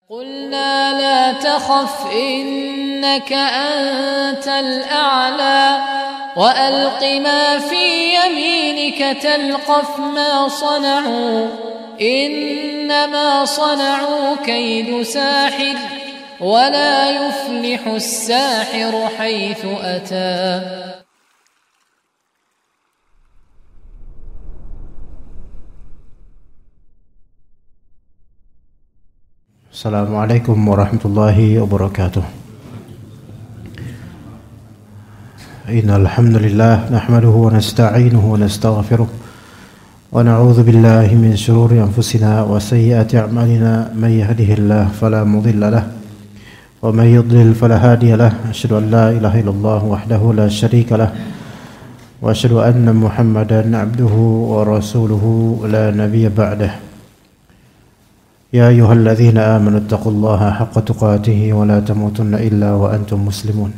قلنا لا تخف إنك أنت الأعلى وألق ما في يمينك تلقف ما صنعوا إنما صنعوا كيد ساحر ولا يفلح الساحر حيث أتى. Assalamualaikum warahmatullahi wabarakatuh. Innal hamdalillah nahmaduhu wa nasta'inuhu wa nastaghfiruh wa na'udzu billahi min shururi anfusina wa sayyiati a'malina may yahdihillahu fala mudilla lahu wa may yudlil fala hadiya lahu. Asyhadu an la ilaha illallah wahdahu la syarika lahu wa asyhadu anna Muhammadan 'abduhu wa rasuluhu la nabiyya ba'dahu. يا أيها الذين آمنوا اتقوا الله حق تقاته ولا تموتن إلا وأنتم مسلمون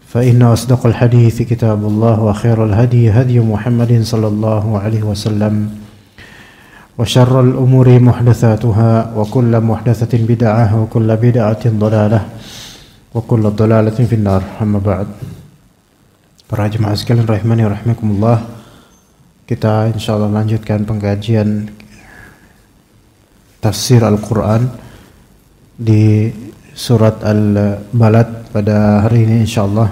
فإن أصدق الحديث كتاب الله وخير الهدي هدي محمد صلى الله عليه وسلم وشر الأمور محدثاتها وكل محدثة بدعة وكل بدعة ضلالة وكل ضلالة في النار. أما بعد. Para jemaah sekalian rahimani rahimakumullah, kita insyaallah lanjutkan pengkajian tafsir Al-Quran di surat Al-Balad pada hari ini insyaallah,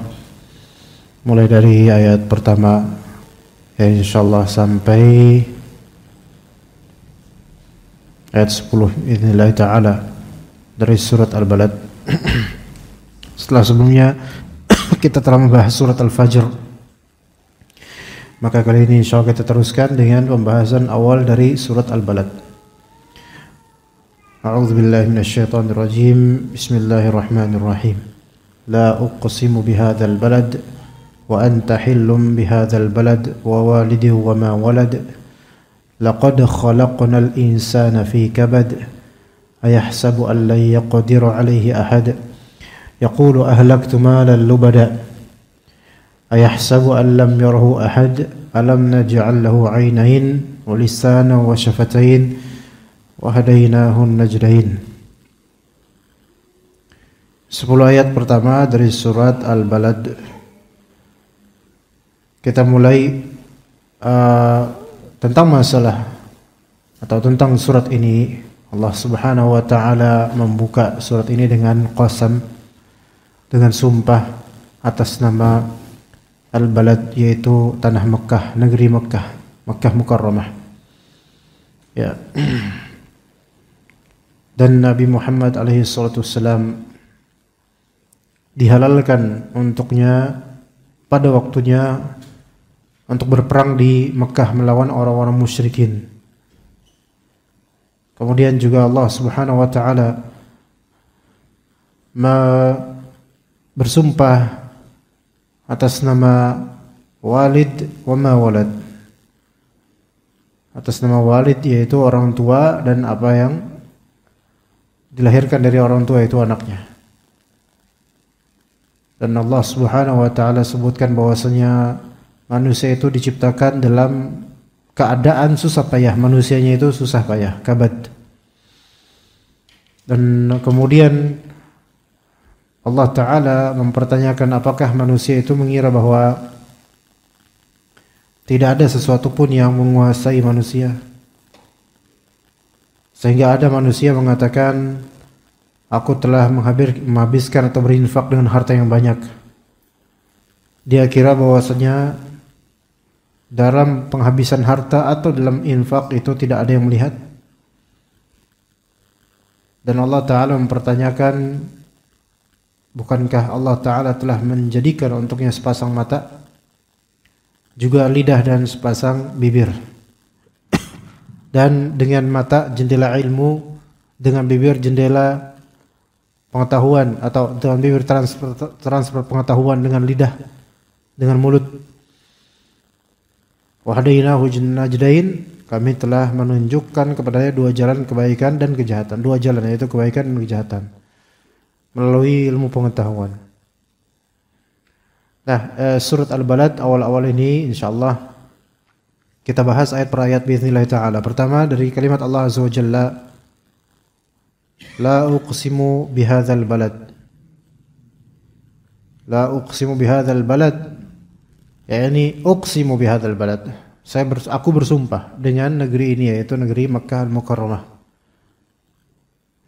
mulai dari ayat pertama ya insyaallah sampai ayat 10 bismillah ta'ala dari surat Al-Balad. Setelah sebelumnya kita telah membahas surat Al-Fajr, maka kali ini insyaallah kita teruskan dengan pembahasan awal dari surat Al-Balad. أعوذ بالله من الشيطان الرجيم بسم الله الرحمن الرحيم لا أقسم بهذا البلد وأنت حل بهذا البلد ووالد وما ولد لقد خلقنا الإنسان في كبد أيحسب أن لن يقدر عليه أحد يقول أهلكت مالا لبدا أيحسب أن لم يره أحد ألم نجعل له عينين ولسانا وشفتين wahadainahun najdain. 10 ayat pertama dari surat Al-Balad. Kita mulai tentang masalah atau tentang surat ini. Allah Subhanahu wa taala membuka surat ini dengan qasam, dengan sumpah atas nama Al-Balad, yaitu tanah Mekah, negeri Mekah, Mekah Mukarramah. Ya. Dan Nabi Muhammad alaihi salatu wassalam dihalalkan untuknya pada waktunya untuk berperang di Mekah melawan orang-orang musyrikin. Kemudian juga Allah Subhanahu wa taala bersumpah atas nama Walid wa ma walad. Atas nama Walid yaitu orang tua dan apa yang dilahirkan dari orang tua itu anaknya. Dan Allah Subhanahu wa taala sebutkan bahwasanya manusia itu diciptakan dalam keadaan susah payah, manusianya itu susah payah, kabad. Dan kemudian Allah taala mempertanyakan apakah manusia itu mengira bahwa tidak ada sesuatu pun yang menguasai manusia. Sehingga ada manusia mengatakan, aku telah menghabiskan atau berinfak dengan harta yang banyak. Dia kira bahwasanya dalam penghabisan harta atau dalam infak itu tidak ada yang melihat. Dan Allah Ta'ala mempertanyakan, bukankah Allah Ta'ala telah menjadikan untuknya sepasang mata, juga lidah dan sepasang bibir. Dan dengan mata jendela ilmu, dengan bibir jendela pengetahuan, atau dengan bibir transfer pengetahuan, dengan lidah, dengan mulut. Wahadainahu najdain, kami telah menunjukkan kepadanya dua jalan kebaikan dan kejahatan. Dua jalan, yaitu kebaikan dan kejahatan, melalui ilmu pengetahuan. Nah, surat Al-Balad awal-awal ini insyaallah kita bahas ayat per ayat biiznillah ta'ala. Pertama dari kalimat Allah Azza wa Jalla La uqsimu bihadzal balad. La uqsimu bihadzal balad. Yani uqsimu bihadzal balad. Aku bersumpah dengan negeri ini, yaitu negeri Makkah Al-Mukarramah.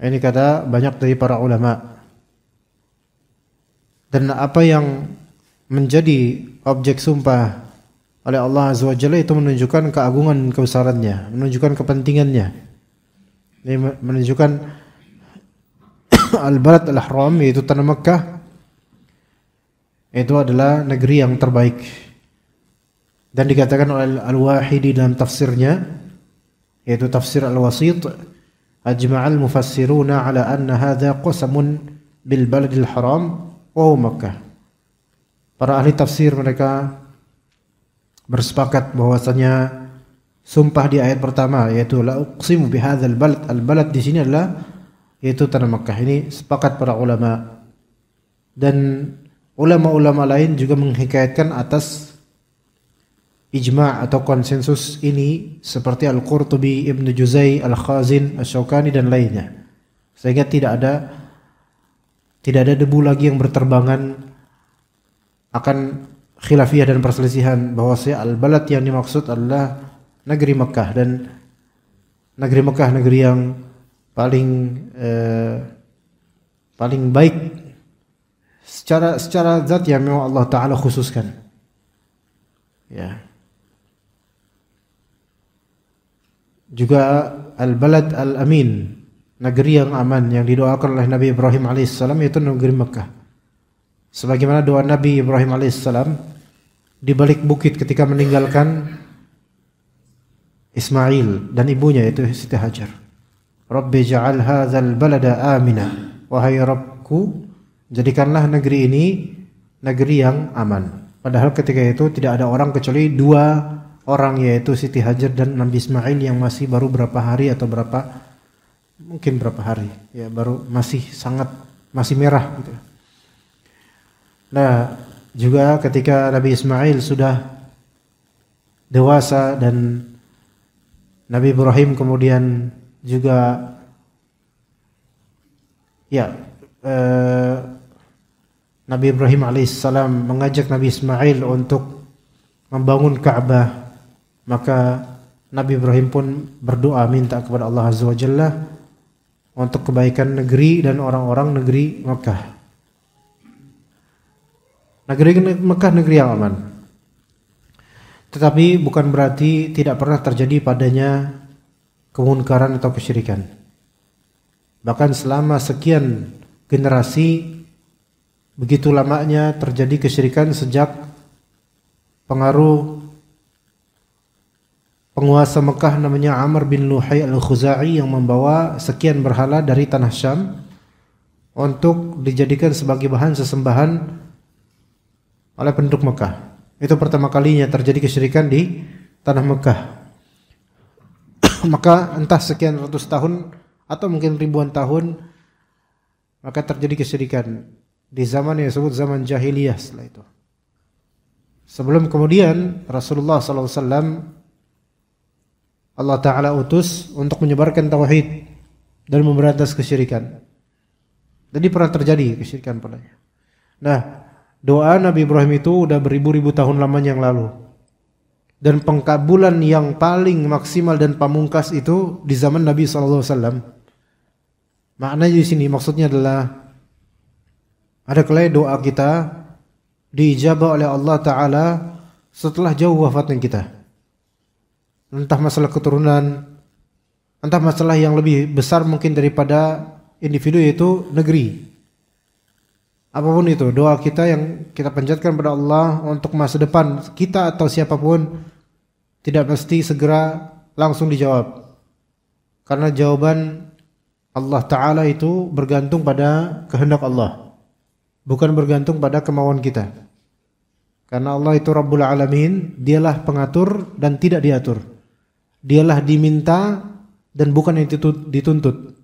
Ini kata banyak dari para ulama. Dan apa yang menjadi objek sumpah oleh Allah Azza wa Jalla itu menunjukkan keagungan kebesarannya, menunjukkan kepentingannya. Ini menunjukkan Al-Balad Al-Haram, yaitu tanah Makkah, itu adalah negeri yang terbaik. Dan dikatakan oleh Al-Wahidi dalam tafsirnya, yaitu tafsir Al-Wasit, ajma'al mufassiruna ala anna hadha qasamun bil baladil haram wa huwa Makkah. Para ahli tafsir mereka bersepakat bahwasanya sumpah di ayat pertama, yaitu la uqsimu bihadzal balad, al-balad di sini adalah yaitu tanah Makkah. Ini sepakat para ulama. Dan ulama-ulama lain juga menghikayatkan atas ijma' atau konsensus ini, seperti Al-Qurtubi, Ibnu Juzai, Al-Khazin, Asy-Syaukani dan lainnya. Sehingga tidak ada debu lagi yang berterbangan akan khilafiyah dan perselisihan bahwasanya al-balad yang dimaksud adalah negeri Makkah, dan negeri Makkah negeri yang paling baik secara zat yang memang Allah Ta'ala khususkan. Ya. Juga al-balad al-amin, negeri yang aman yang didoakan oleh Nabi Ibrahim alaihissalam, yaitu negeri Makkah. Sebagaimana doa Nabi Ibrahim alaihissalam di balik bukit ketika meninggalkan Ismail dan ibunya, yaitu Siti Hajar. Rabbi ja'al hadzal balada amina. Wahai Rabbku, jadikanlah negeri ini negeri yang aman. Padahal ketika itu tidak ada orang kecuali 2 orang, yaitu Siti Hajar dan Nabi Ismail, yang masih baru berapa hari atau mungkin berapa hari, ya baru masih merah gitu. Nah, juga ketika Nabi Ismail sudah dewasa dan Nabi Ibrahim kemudian juga Nabi Ibrahim alaihissalam mengajak Nabi Ismail untuk membangun Ka'bah, maka Nabi Ibrahim pun berdoa minta kepada Allah Azza wa Jalla untuk kebaikan negeri dan orang-orang negeri Makkah. Negeri Makkah negeri yang aman. Tetapi bukan berarti tidak pernah terjadi padanya kemunkaran atau kesyirikan. Bahkan selama sekian generasi, begitu lamanya terjadi kesyirikan sejak pengaruh penguasa Mekah namanya Amr bin Luhai al-Khuzai yang membawa sekian berhala dari tanah Syam untuk dijadikan sebagai bahan sesembahan oleh penduduk Mekah. Itu pertama kalinya terjadi kesyirikan di tanah Mekah. Maka entah sekian ratus tahun atau mungkin ribuan tahun, maka terjadi kesyirikan di zaman yang disebut zaman jahiliyah. Setelah itu, sebelum kemudian Rasulullah SAW Allah Ta'ala utus untuk menyebarkan tauhid dan memberantas kesyirikan. Jadi pernah terjadi kesyirikan padanya. Nah, doa Nabi Ibrahim itu udah beribu-ribu tahun lamanya yang lalu. Dan pengkabulan yang paling maksimal dan pamungkas itu di zaman Nabi SAW. Maknanya di sini maksudnya adalah ada kalanya doa kita diijabah oleh Allah Ta'ala setelah jauh wafatnya kita. Entah masalah keturunan, entah masalah yang lebih besar mungkin daripada individu, yaitu negeri. Apapun itu, doa kita yang kita panjatkan pada Allah untuk masa depan kita atau siapapun tidak mesti segera langsung dijawab. Karena jawaban Allah Ta'ala itu bergantung pada kehendak Allah, bukan bergantung pada kemauan kita. Karena Allah itu Rabbul Alamin, dialah pengatur dan tidak diatur. Dialah diminta dan bukan yang dituntut.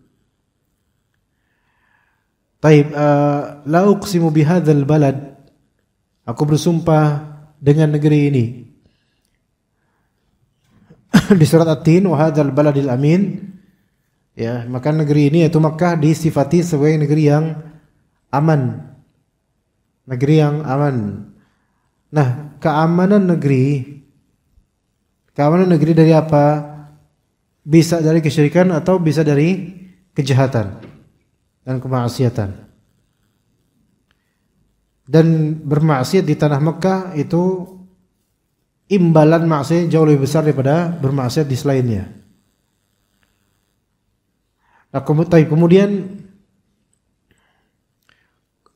Taib, la uqsimu bihadzal balad, aku bersumpah dengan negeri ini. Di surat At-Tin, wa hadzal baladil amin, Ya, maka negeri ini yaitu Makkah disifati sebagai negeri yang aman. Negeri yang aman. Nah, keamanan negeri dari apa? Bisa dari kesyirikan atau bisa dari kejahatan dan kemaksiatan. Dan bermaksiat di tanah Makkah itu imbalan maksiat jauh lebih besar daripada bermaksiat di selainnya. Nah, kemudian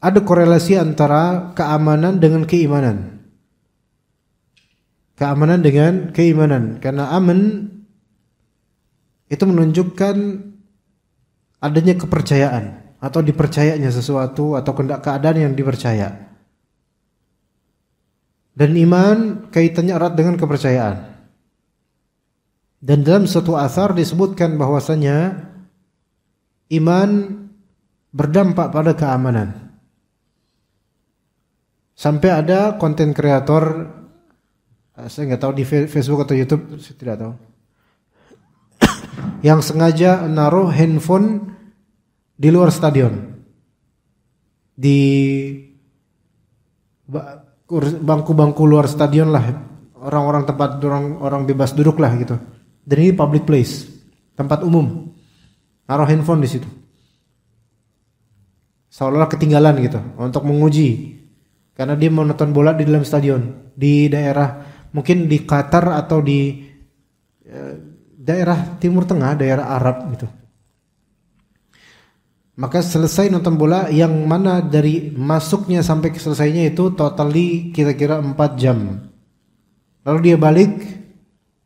ada korelasi antara keamanan dengan keimanan. Keamanan dengan keimanan. Karena aman itu menunjukkan adanya kepercayaan atau dipercayanya sesuatu atau keadaan yang dipercaya. Dan iman kaitannya erat dengan kepercayaan. Dan dalam suatu athar disebutkan bahwasanya iman berdampak pada keamanan. Sampai ada konten kreator, saya nggak tahu di Facebook atau YouTube, saya tidak tahu, yang sengaja naruh handphone di luar stadion, di bangku-bangku luar stadion lah, orang-orang tempat orang bebas duduk lah gitu. Dan ini public place, tempat umum. Naruh handphone di situ, seolah-olah ketinggalan gitu, untuk menguji, karena dia mau nonton bola di dalam stadion di daerah mungkin di Qatar atau di daerah Timur Tengah, daerah Arab gitu. Maka selesai nonton bola yang mana dari masuknya sampai ke selesainya itu totally kira-kira 4 jam. Lalu dia balik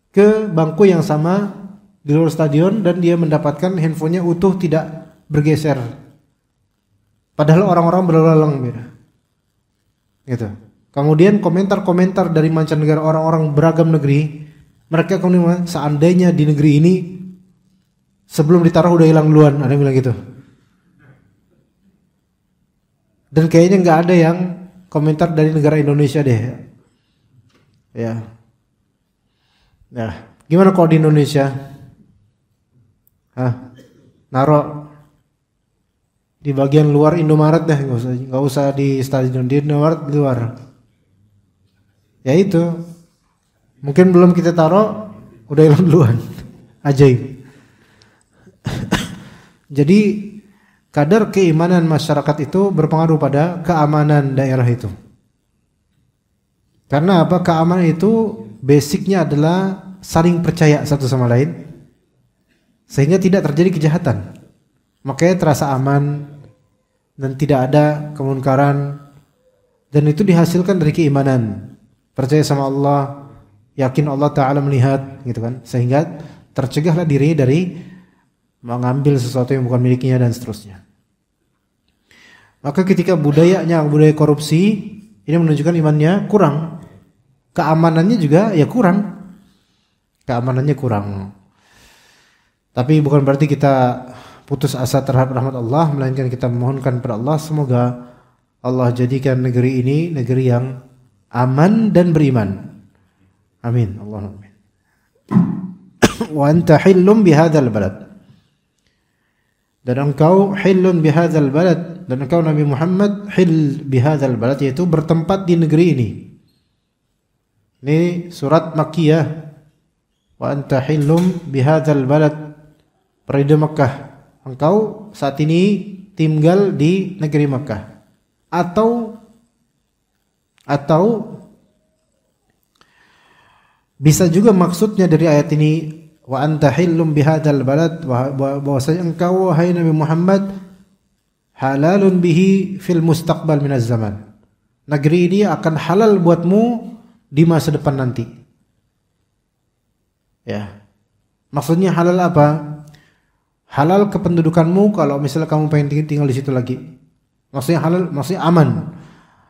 ke bangku yang sama di luar stadion dan dia mendapatkan handphonenya utuh, tidak bergeser. Padahal orang-orang berlalu lalang gitu. Kemudian komentar-komentar dari mancanegara, orang-orang beragam negeri, mereka kemudian seandainya di negeri ini sebelum ditaruh udah hilang duluan, ada yang bilang gitu. Dan kayaknya nggak ada yang komentar dari negara Indonesia deh. Ya. Nah, gimana kalau di Indonesia? Naruh di bagian luar Indomaret deh, nggak usah di stadion, di Indomaret di luar. Ya itu, mungkin belum kita taruh udah hilang duluan. Ajaib. Jadi kadar keimanan masyarakat itu berpengaruh pada keamanan daerah itu. Karena apa? Keamanan itu basicnya adalah saling percaya satu sama lain, sehingga tidak terjadi kejahatan. Makanya terasa aman dan tidak ada kemunkaran, dan itu dihasilkan dari keimanan. Percaya sama Allah, yakin Allah Ta'ala melihat gitu kan, sehingga tercegahlah diri dari mengambil sesuatu yang bukan miliknya dan seterusnya. Maka ketika budaya korupsi, ini menunjukkan imannya kurang, keamanannya juga ya kurang, keamanannya kurang. Tapi bukan berarti kita putus asa terhadap rahmat Allah, melainkan kita memohonkan kepada Allah semoga Allah jadikan negeri ini negeri yang aman dan beriman. Amin. Allahumma amin. Wa anta hillum bihadzal balad. Dan engkau hillun bihadzal balad, dan engkau Nabi Muhammad hil bihadzal balad, yaitu bertempat di negeri ini. Ini surat Makkiyah. Wa anta hillum bihadzal balad, periode Makkah. Engkau saat ini tinggal di negeri Makkah. Atau bisa juga maksudnya dari ayat ini, wa anta hillum bihadzal balad, bahwasanya engkau wahai Nabi Muhammad halalun bihi fil mustaqbal minaz zaman. Negeri ini akan halal buatmu di masa depan nanti. Ya. Maksudnya halal apa? Halal kependudukanmu kalau misalnya kamu pengen tinggal di situ lagi. Maksudnya halal, maksudnya aman.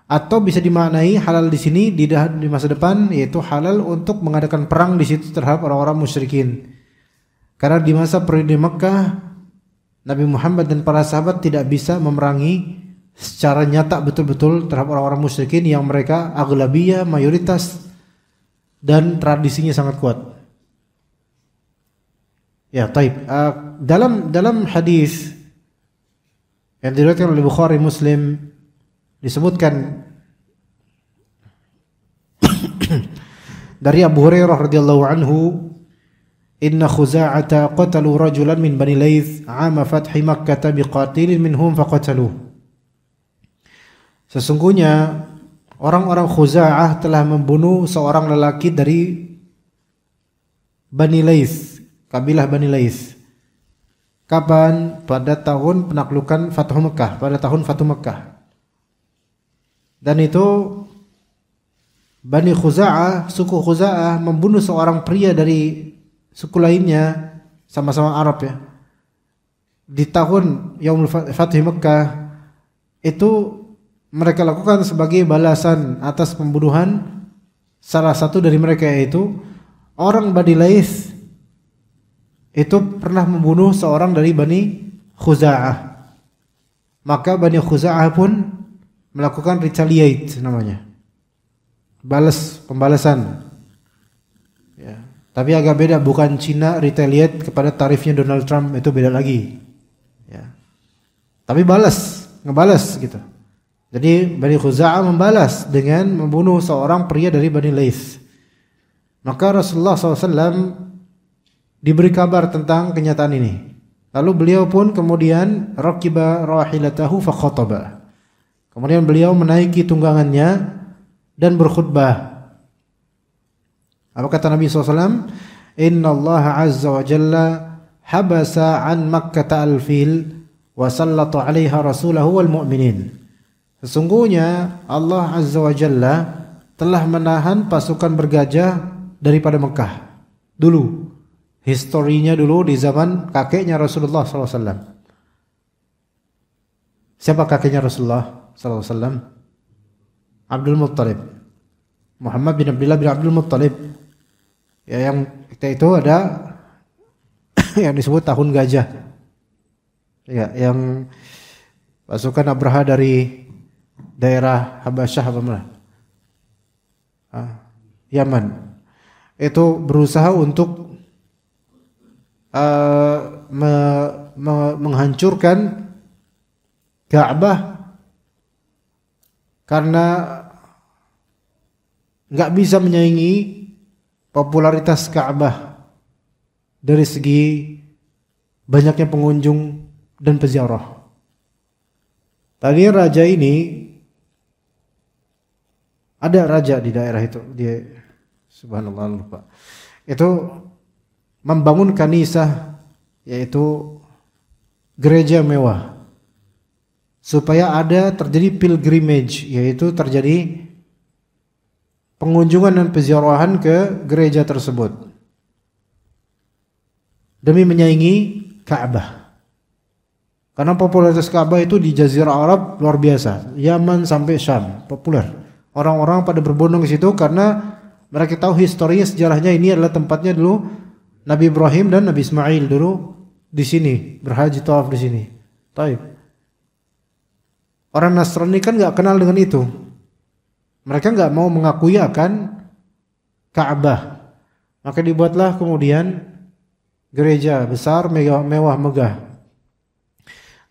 Atau bisa dimaknai halal di sini di masa depan, yaitu halal untuk mengadakan perang di situ terhadap orang-orang musyrikin. Karena di masa periode Makkah, Nabi Muhammad dan para sahabat tidak bisa memerangi secara nyata betul-betul terhadap orang-orang musyrikin yang mereka aghlabiyah, mayoritas, dan tradisinya sangat kuat. Ya, taib. Dalam hadis yang diriwayatkan oleh Bukhari Muslim disebutkan dari Abu Hurairah radhiyallahu anhu, inna Khuza'ata qatalu rajulan min Bani Laits 'ama fathi Makkah biqatilin minhum faqataluh. Sesungguhnya orang-orang Khuza'ah telah membunuh seorang lelaki dari Bani Laits, kabilah Bani Laits. Kapan? Pada tahun penaklukan Fathu Mekah, pada tahun Fathu Mekah. Dan itu Bani Khuza'ah, suku Khuza'ah membunuh seorang pria dari suku lainnya, sama-sama Arab ya. Di tahun Yaumul Fathu Mekah itu mereka lakukan sebagai balasan atas pembunuhan salah satu dari mereka, yaitu orang Bani Laits itu pernah membunuh seorang dari Bani Khuza'ah. Maka Bani Khuza'ah pun melakukan retaliate namanya. Pembalasan. Ya. Tapi agak beda, bukan Cina retaliate kepada tarifnya Donald Trump, itu beda lagi. Ya. Tapi ngebalas gitu. Jadi Bani Khuza'ah membalas dengan membunuh seorang pria dari Bani Laits. Maka Rasulullah SAW diberi kabar tentang kenyataan ini. Lalu beliau pun kemudian raqiba rahilatahu fa khataba. Kemudian beliau menaiki tunggangannya dan berkhutbah. Apa kata Nabi SAW? Inna Allah Azza wa Jalla habasa an Makkah al-fil wa sallata 'alaiha rasulahu wal mu'minin. Sesungguhnya Allah Azza wa Jalla telah menahan pasukan bergajah daripada Mekah. Dulu, historinya dulu di zaman kakeknya Rasulullah SAW. Siapa kakeknya Rasulullah SAW? Abdul Muttalib, Muhammad bin Abdullah bin Abdul Muttalib. Ya, yang kita itu ada yang disebut tahun gajah. Ya, yang pasukan Abraha dari daerah Habasyah Yaman itu berusaha untuk menghancurkan Ka'bah karena nggak bisa menyaingi popularitas Ka'bah dari segi banyaknya pengunjung dan peziarah. Tadi raja ini, ada raja di daerah itu, dia subhanallah lupa, itu membangun kanisah, yaitu gereja mewah, supaya ada terjadi pilgrimage, yaitu terjadi pengunjungan dan peziarahan ke gereja tersebut demi menyaingi Ka'bah. Karena popularitas Ka'bah itu di Jazirah Arab luar biasa, Yaman sampai Syam populer. Orang-orang pada berbondong ke situ karena mereka tahu historinya, sejarahnya ini adalah tempatnya dulu Nabi Ibrahim dan Nabi Ismail dulu di sini berhaji tawaf di sini. Taib. Orang Nasrani kan nggak kenal dengan itu. Mereka nggak mau mengakui akan Ka'bah. Maka dibuatlah kemudian gereja besar, mewah megah.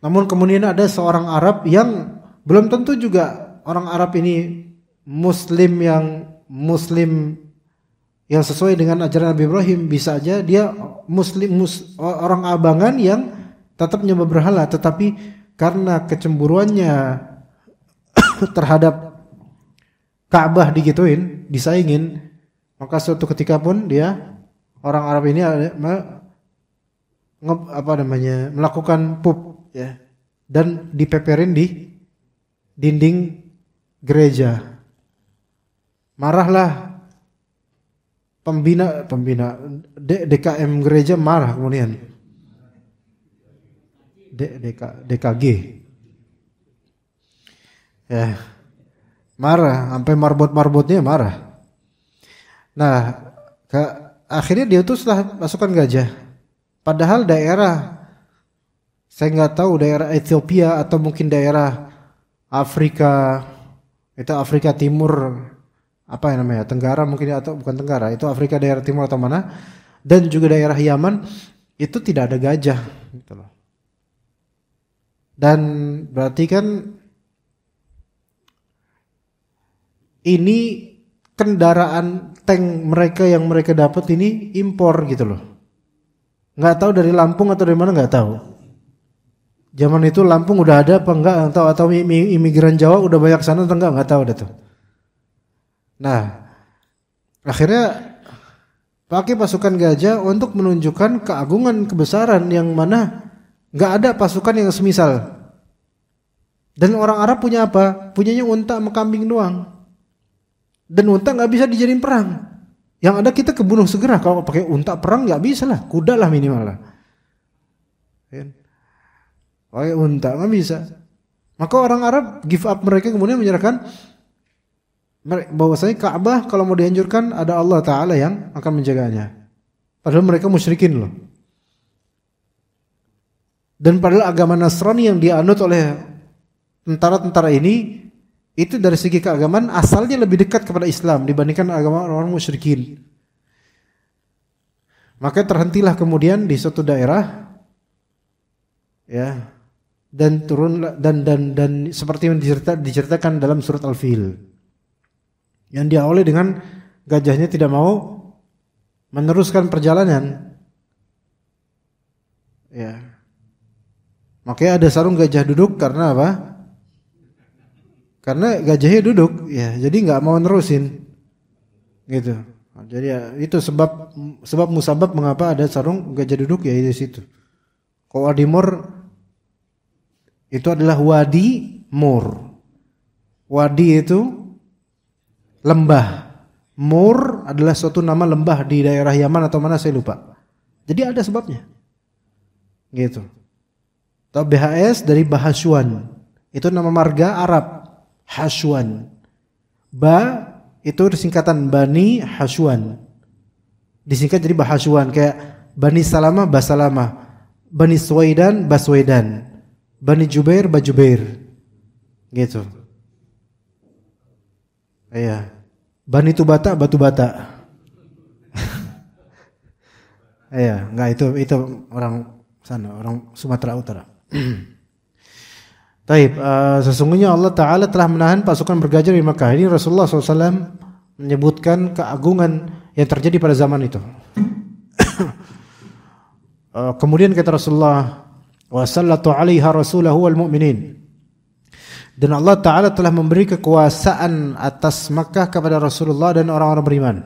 Namun kemudian ada seorang Arab yang belum tentu juga orang Arab ini Muslim yang sesuai dengan ajaran Nabi Ibrahim, bisa aja dia orang abangan yang tetap menyembah berhala, tetapi karena kecemburuannya terhadap Ka'bah digituin, disaingin, maka suatu ketika pun dia orang Arab ini melakukan pup ya, dan dipeperin di dinding gereja. Marahlah pembina DKM gereja, marah kemudian DKG ya, marah sampai marbot-marbotnya marah. Nah, akhirnya dia tuh setelah pasukan gajah, padahal daerah, saya nggak tahu daerah Ethiopia atau mungkin daerah Afrika, itu Afrika Timur, apa yang namanya, Tenggara mungkin, atau bukan Tenggara, itu Afrika daerah timur atau mana, dan juga daerah Yaman itu tidak ada gajah gitu loh. Dan berarti kan ini kendaraan tank mereka yang mereka dapat ini impor gitu loh. Nggak tahu dari Lampung atau dari mana, nggak tahu. Zaman itu Lampung udah ada apa enggak, atau imigran Jawa udah banyak sana atau enggak, nggak tahu dah tuh. Nah, akhirnya pakai pasukan gajah untuk menunjukkan keagungan kebesaran yang mana nggak ada pasukan yang semisal. Dan orang Arab punya apa? Punyanya unta sama kambing doang. Dan unta nggak bisa dijadiin perang. Yang ada kita kebunuh segera. Kalau pakai unta perang nggak bisa lah, kuda lah minimal lah. Pakai unta nggak bisa. Maka orang Arab give up, mereka kemudian menyerahkan bahwasanya Ka'bah kalau mau dihancurkan ada Allah Ta'ala yang akan menjaganya. Padahal mereka musyrikin loh. Dan padahal agama Nasrani yang dianut oleh tentara-tentara ini itu dari segi keagamaan asalnya lebih dekat kepada Islam dibandingkan agama orang musyrikin. Maka terhentilah kemudian di suatu daerah, ya, dan turun dan seperti yang diceritakan dalam surat Al-Fil, yang diawali dengan gajahnya tidak mau meneruskan perjalanan, ya. Makanya ada sarung gajah duduk karena apa? Karena gajahnya duduk, ya, jadi nggak mau nerusin, gitu. Jadi ya, itu sebab musabab mengapa ada sarung gajah duduk, ya di situ. Kalau Wadi Mur itu adalah Wadi Mur. Wadi itu lembah. Mur adalah suatu nama lembah di daerah Yaman atau mana saya lupa. Jadi ada sebabnya, gitu. Atau BHS dari Bahaswan, itu nama marga Arab. Haswan. Ba itu singkatan Bani Haswan. Disingkat jadi Bahaswan, kayak Bani Salamah Basalamah, Bani Suwaidan Baswaidan, Bani Jubair Bajubair. Gitu. Iya. Bani Tubata Batu Bata. Iya, enggak, itu orang sana, orang Sumatera Utara. Taib, sesungguhnya Allah Ta'ala telah menahan pasukan bergajah di Makkah. Ini Rasulullah SAW menyebutkan keagungan yang terjadi pada zaman itu. Kemudian kata Rasulullah, wa sallatu 'alaiha rasulahu wal mu'minin. Dan Allah Ta'ala telah memberi kekuasaan atas Makkah kepada Rasulullah dan orang-orang beriman.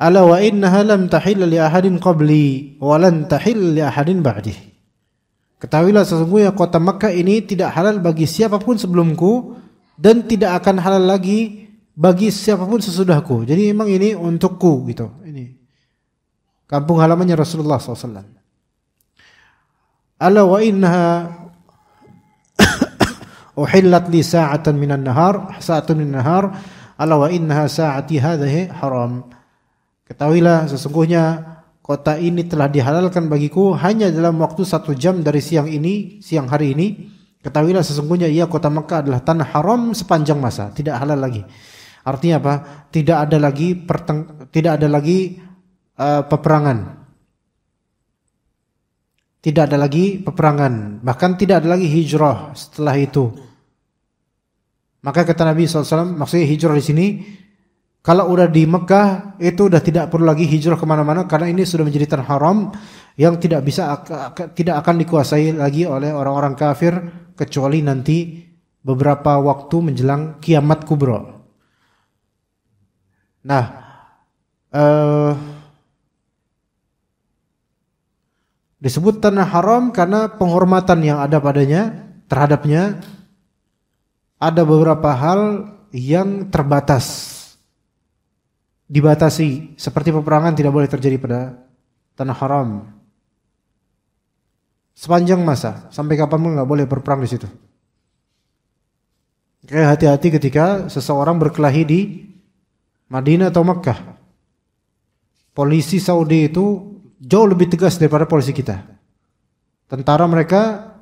Ala wa innaha lam tahilla li ahadin qabli wa lan tahilla li ahadin ba'di. Ketahuilah sesungguhnya kota Makkah ini tidak halal bagi siapapun sebelumku dan tidak akan halal lagi bagi siapapun sesudahku. Jadi memang ini untukku gitu. Ini kampung halamannya Rasulullah SAW. Ala wa innaha uhillat li sa'atan minan nahar, sa'atun minan nahar. Ala wa innaha sa'ati hadhihi haram. Ketahuilah sesungguhnya kota ini telah dihalalkan bagiku hanya dalam waktu 1 jam dari siang hari ini. Ketahuilah sesungguhnya ia kota Makkah adalah tanah haram sepanjang masa, tidak halal lagi. Artinya apa? Tidak ada lagi peperangan. Tidak ada lagi peperangan, bahkan tidak ada lagi hijrah setelah itu. Maka kata Nabi SAW, maksudnya hijrah di sini, kalau udah di Mekah itu udah tidak perlu lagi hijrah kemana-mana karena ini sudah menjadi tanah haram yang tidak akan dikuasai lagi oleh orang-orang kafir kecuali nanti beberapa waktu menjelang kiamat kubra. Nah, disebut tanah haram karena penghormatan yang ada padanya terhadapnya ada beberapa hal yang terbatas. Dibatasi, seperti peperangan tidak boleh terjadi pada tanah haram sepanjang masa, sampai kapanpun nggak boleh berperang di situ. Kayak hati-hati ketika seseorang berkelahi di Madinah atau Makkah. Polisi Saudi itu jauh lebih tegas daripada polisi kita. Tentara mereka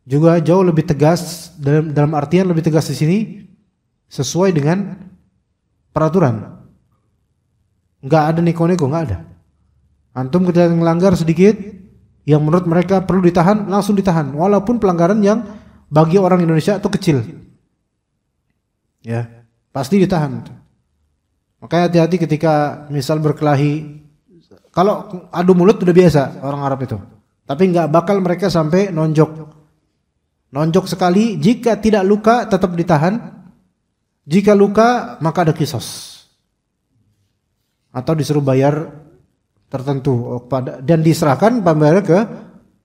juga jauh lebih tegas, dalam artian lebih tegas di sini sesuai dengan peraturan. Enggak ada neko-neko, enggak ada. Antum ketika melanggar sedikit yang menurut mereka perlu ditahan, langsung ditahan walaupun pelanggaran yang bagi orang Indonesia itu kecil. Ya, pasti ditahan. Makanya hati-hati ketika misal berkelahi. Kalau adu mulut udah biasa orang Arab itu. Tapi enggak bakal mereka sampai nonjok. Nonjok sekali, jika tidak luka tetap ditahan. Jika luka maka ada kisos. Atau disuruh bayar tertentu dan diserahkan pembayar ke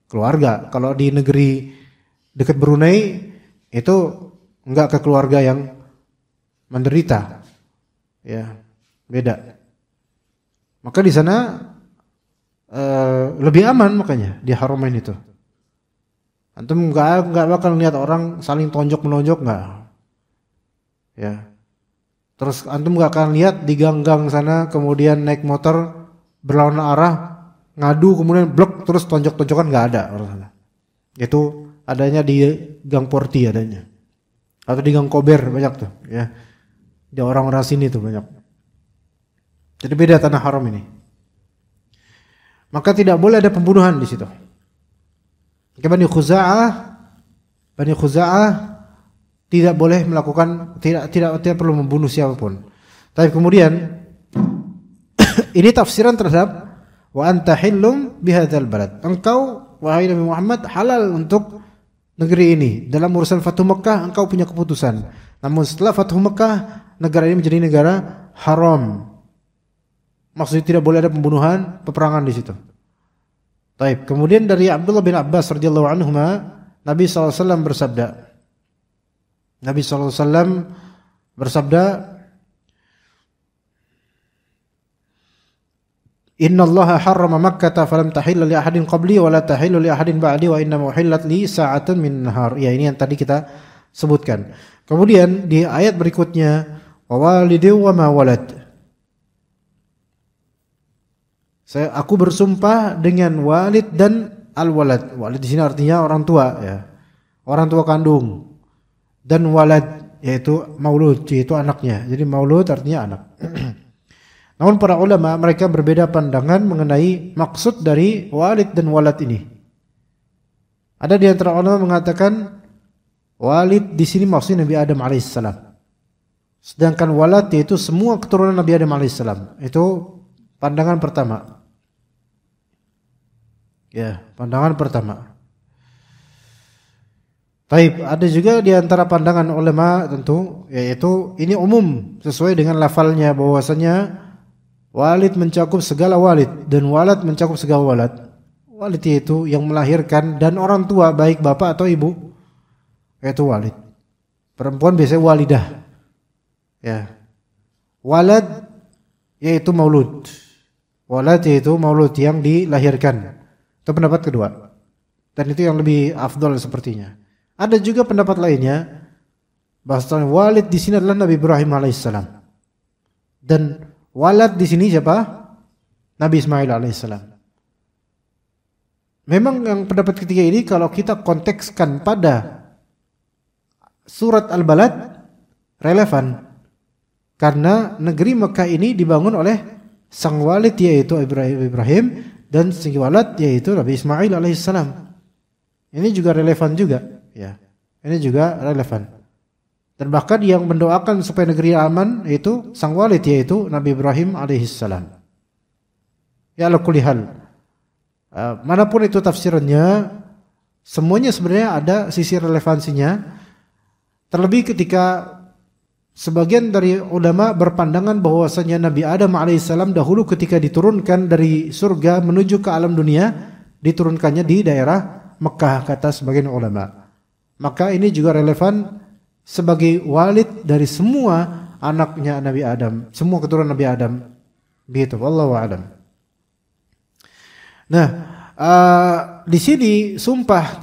keluarga. Kalau di negeri dekat Brunei itu enggak ke keluarga yang menderita. Ya, beda. Maka di sana lebih aman makanya di Haramain itu. Antum enggak bakal lihat orang saling tonjok menonjok enggak. Ya. Terus antum enggak akan lihat di gang-gang sana kemudian naik motor berlawanan arah ngadu kemudian blok terus tonjok-tonjokan enggak ada orang sana. Itu adanya di Gang Porti adanya. Atau di Gang Kober banyak tuh, ya. Di orang-orang sini tuh banyak. Jadi beda tanah haram ini. Maka tidak boleh ada pembunuhan di situ. Bani Khuza'ah tidak boleh melakukan tidak perlu membunuh siapapun. Tapi kemudian ini tafsiran terhadap wa anta hillum bihadzal balad. Engkau wahai Nabi Muhammad halal untuk negeri ini. Dalam urusan Fathu Mekah engkau punya keputusan. Namun setelah Fathu Mekah negara ini menjadi negara haram. Maksudnya tidak boleh ada pembunuhan, peperangan di situ. Baik, kemudian dari Abdullah bin Abbas radhiyallahu anhuma, Nabi sallallahu alaihi wasallam bersabda. Nabi sallallahu alaihi wasallam bersabda, Inna Allah harrama Makkah falam tahilla li ahadin qabli wa la tahillu li ahadin ba'di wa inna uhillat li sa'atan min nahar. Ya, ini yang tadi kita sebutkan. Kemudian di ayat berikutnya wa walidin wa ma walad. Aku bersumpah dengan walid dan al-walad. Walid di sini artinya orang tua, ya. Orang tua kandung. Dan walad yaitu maulud, yaitu anaknya. Jadi maulud artinya anak. Namun para ulama mereka berbeda pandangan mengenai maksud dari walid dan walad ini. Ada di antara ulama mengatakan walid di sini maksudnya Nabi Adam alaihissalam. Sedangkan walad yaitu semua keturunan Nabi Adam alaihissalam. Itu pandangan pertama. Ya, pandangan pertama. Taib, ada juga di antara pandangan ulama tentu yaitu ini umum sesuai dengan lafalnya bahwasanya walid mencakup segala walid dan walad mencakup segala walad. Walid yaitu yang melahirkan dan orang tua baik bapak atau ibu yaitu walid. Perempuan biasanya walidah. Ya. Walad yaitu maulud. Walad yaitu maulud yang dilahirkan. Itu pendapat kedua. Dan itu yang lebih afdal sepertinya. Ada juga pendapat lainnya bahwa walid di sini adalah Nabi Ibrahim alaihissalam. Dan walad di sini siapa? Nabi Ismail alaihissalam. Memang yang pendapat ketiga ini kalau kita kontekskan pada surat Al-Balad relevan karena negeri Mekah ini dibangun oleh sang walid yaitu Ibrahim dan sang walad yaitu Nabi Ismail alaihissalam. Ini juga relevan juga, ya. Ini juga relevan. Dan bahkan yang mendoakan supaya negeri aman yaitu sang walid yaitu Nabi Ibrahim alaihissalam. Ya ala kulli hal. Manapun itu tafsirannya, semuanya sebenarnya ada sisi relevansinya. Terlebih ketika sebagian dari ulama berpandangan bahwasanya Nabi Adam alaihissalam dahulu ketika diturunkan dari surga menuju ke alam dunia, diturunkannya di daerah Mekah kata sebagian ulama. Maka ini juga relevan sebagai walid dari semua anaknya Nabi Adam, semua keturunan Nabi Adam. Begitu, wallahu a'lam. Nah, di sini sumpah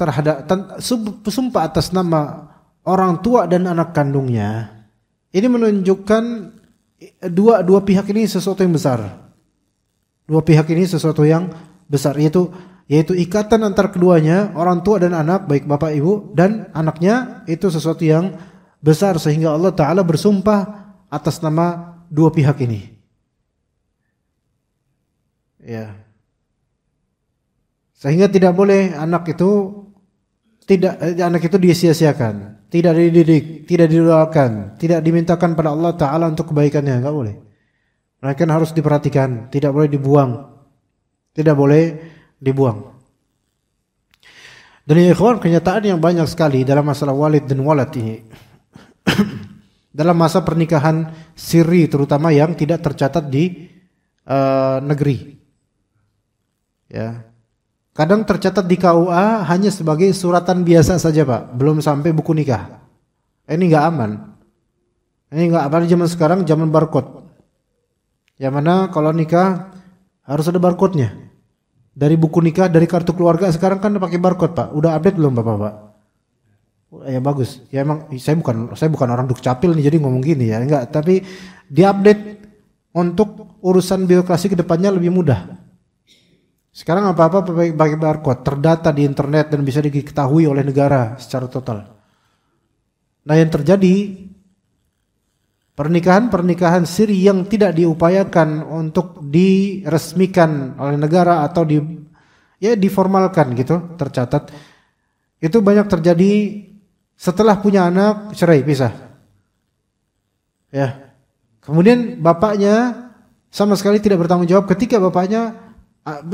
atas nama orang tua dan anak kandungnya. Ini menunjukkan dua pihak ini sesuatu yang besar. Dua pihak ini sesuatu yang besar yaitu ikatan antar keduanya, orang tua dan anak, baik bapak ibu dan anaknya itu sesuatu yang besar sehingga Allah Ta'ala bersumpah atas nama dua pihak ini. Ya. Sehingga tidak boleh anak itu disia-siakan, tidak dididik, tidak didoakan, tidak dimintakan pada Allah Ta'ala untuk kebaikannya, enggak boleh. Mereka harus diperhatikan, tidak boleh dibuang. Tidak boleh dibuang. Dan ya ikhwan, kenyataan yang banyak sekali dalam masalah walid dan walad ini. Dalam masa pernikahan siri terutama yang tidak tercatat di negeri. Ya. Kadang tercatat di KUA hanya sebagai suratan biasa saja, Pak, belum sampai buku nikah. Ini enggak aman. Ini enggak apalagi zaman sekarang, zaman barcode. Yang mana kalau nikah harus ada barcode-nya. Dari buku nikah, dari kartu keluarga sekarang kan pakai barcode, Pak. Udah update belum Bapak? Ya bagus. Ya emang saya bukan orang dukcapil nih jadi ngomong gini ya. Enggak, tapi diupdate untuk urusan birokrasi ke depannya lebih mudah. Sekarang apa-apa pakai barcode, terdata di internet dan bisa diketahui oleh negara secara total. Nah, yang terjadi pernikahan siri yang tidak diupayakan untuk diresmikan oleh negara atau diformalkan gitu, tercatat. Itu banyak terjadi setelah punya anak cerai, pisah. Ya. Kemudian bapaknya sama sekali tidak bertanggung jawab ketika bapaknya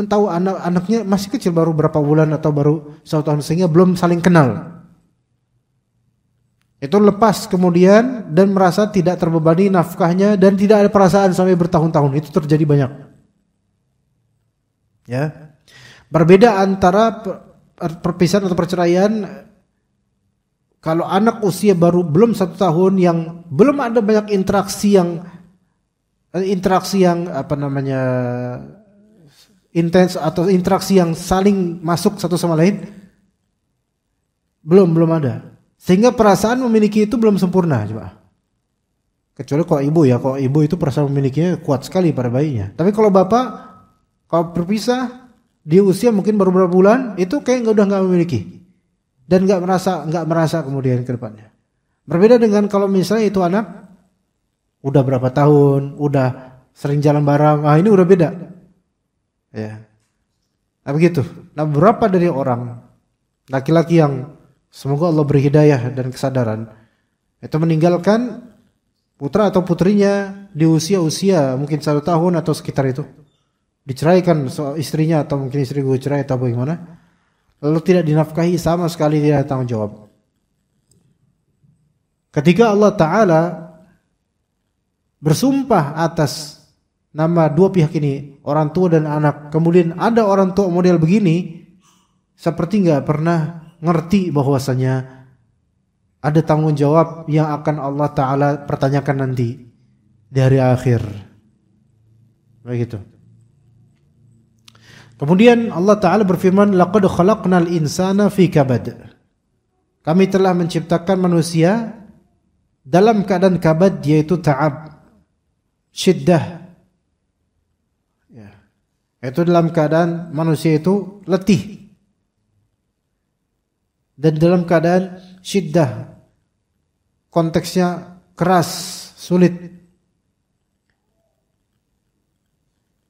tahu anaknya masih kecil, baru berapa bulan atau baru 1 tahun, sehingga belum saling kenal. Itu lepas kemudian dan merasa tidak terbebani nafkahnya dan tidak ada perasaan sampai bertahun-tahun. Itu terjadi banyak. Ya. Berbeda antara perpisahan atau perceraian kalau anak usia baru belum 1 tahun yang belum ada banyak interaksi yang intens atau interaksi yang saling masuk satu sama lain, belum ada. Sehingga perasaan memiliki itu belum sempurna, coba. Kecuali kalau ibu itu perasaan memilikinya kuat sekali pada bayinya. Tapi kalau bapak, kalau berpisah di usia mungkin baru beberapa bulan, itu kayak udah nggak memiliki dan nggak merasa kemudian ke depannya. Berbeda dengan kalau misalnya itu anak udah berapa tahun, udah sering jalan bareng, ini udah beda. Ya. Nah begitu. Nah beberapa dari orang laki-laki yang semoga Allah beri hidayah dan kesadaran itu meninggalkan putra atau putrinya di usia mungkin 1 tahun atau sekitar itu, diceraikan istrinya atau mungkin istri gue cerai atau bagaimana, lalu tidak dinafkahi, sama sekali tidak tanggung jawab. Ketika Allah Ta'ala bersumpah atas nama dua pihak ini, orang tua dan anak, kemudian ada orang tua model begini, seperti nggak pernah ngerti bahwasanya ada tanggung jawab yang akan Allah Ta'ala pertanyakan nanti di hari akhir. Begitu. Kemudian Allah Ta'ala berfirman, laqad khalaqnal insana fi kabad. Kami telah menciptakan manusia dalam keadaan kabad, yaitu ta'ab, syiddah. Itu dalam keadaan manusia itu letih dan dalam keadaan syiddah, konteksnya keras, sulit.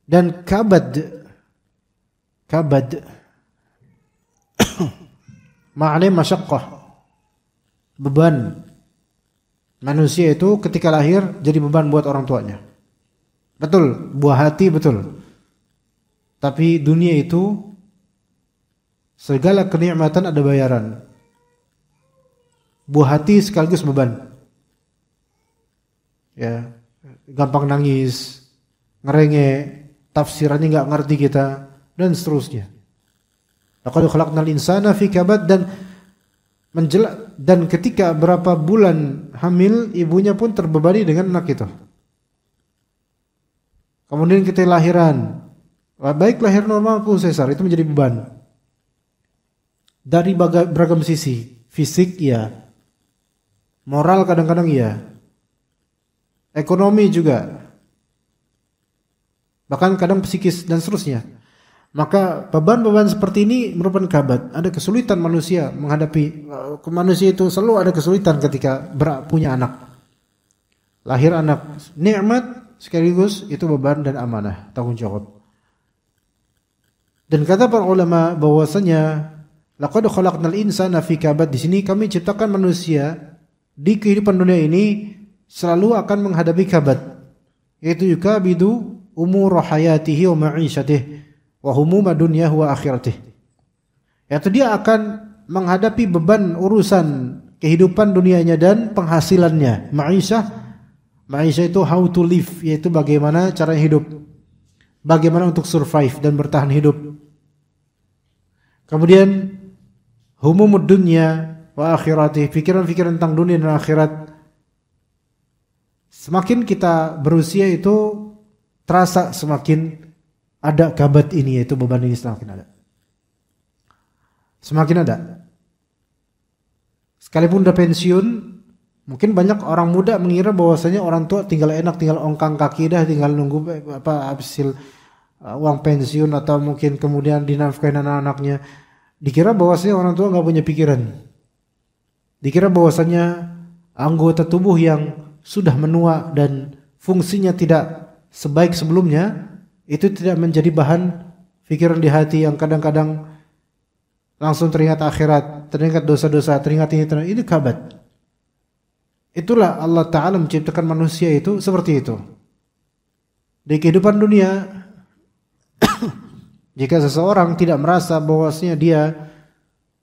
Dan kabad maknanya masyaqqah, beban. Manusia itu ketika lahir jadi beban buat orang tuanya. Betul, buah hati, betul. Tapi dunia itu segala kenikmatan ada bayaran. Buah hati sekaligus beban. Ya, gampang nangis, ngerenge, tafsirannya enggak ngerti kita dan seterusnya. Laqad khalaqnal insana fi kabad, dan ketika berapa bulan hamil, ibunya pun terbebani dengan anak itu. Kemudian kita lahiran, baik lahir normal maupun sesar, itu menjadi beban. Dari beragam sisi, fisik ya, moral kadang-kadang ya, ekonomi juga, bahkan kadang psikis dan seterusnya. Maka beban-beban seperti ini merupakan kabad. Ada kesulitan manusia menghadapi, manusia itu selalu ada kesulitan ketika punya anak. Lahir anak, nikmat sekaligus itu beban dan amanah, tanggung jawab. Dan kata para ulama bahwasanya laqad khalaqnal insana fi kabad, di sini kami ciptakan manusia di kehidupan dunia ini selalu akan menghadapi kabad, yaitu yukabidu umur hayatihi wa ma'isyatihi wa humuma dunyahu wa akhiratihi. Yaitu dia akan menghadapi beban urusan kehidupan dunianya dan penghasilannya. Ma'isyah itu how to live, yaitu bagaimana cara hidup, bagaimana untuk survive dan bertahan hidup. Kemudian humumud dunya wa akhirati, pikiran-pikiran tentang dunia dan akhirat. Semakin kita berusia itu terasa semakin ada kabad ini, yaitu beban ini semakin ada. Semakin ada. Sekalipun udah pensiun, mungkin banyak orang muda mengira bahwasanya orang tua tinggal enak, tinggal ongkang kaki dah, tinggal nunggu hasil uang pensiun atau mungkin kemudian dinafkahin anak-anaknya. Dikira bahwasanya orang tua nggak punya pikiran. Dikira bahwasanya anggota tubuh yang sudah menua dan fungsinya tidak sebaik sebelumnya itu tidak menjadi bahan pikiran di hati, yang kadang-kadang langsung teringat akhirat, teringat dosa-dosa, teringat ini kabad. Itulah Allah Ta'ala menciptakan manusia itu seperti itu. Di kehidupan dunia, jika seseorang tidak merasa bahwasanya dia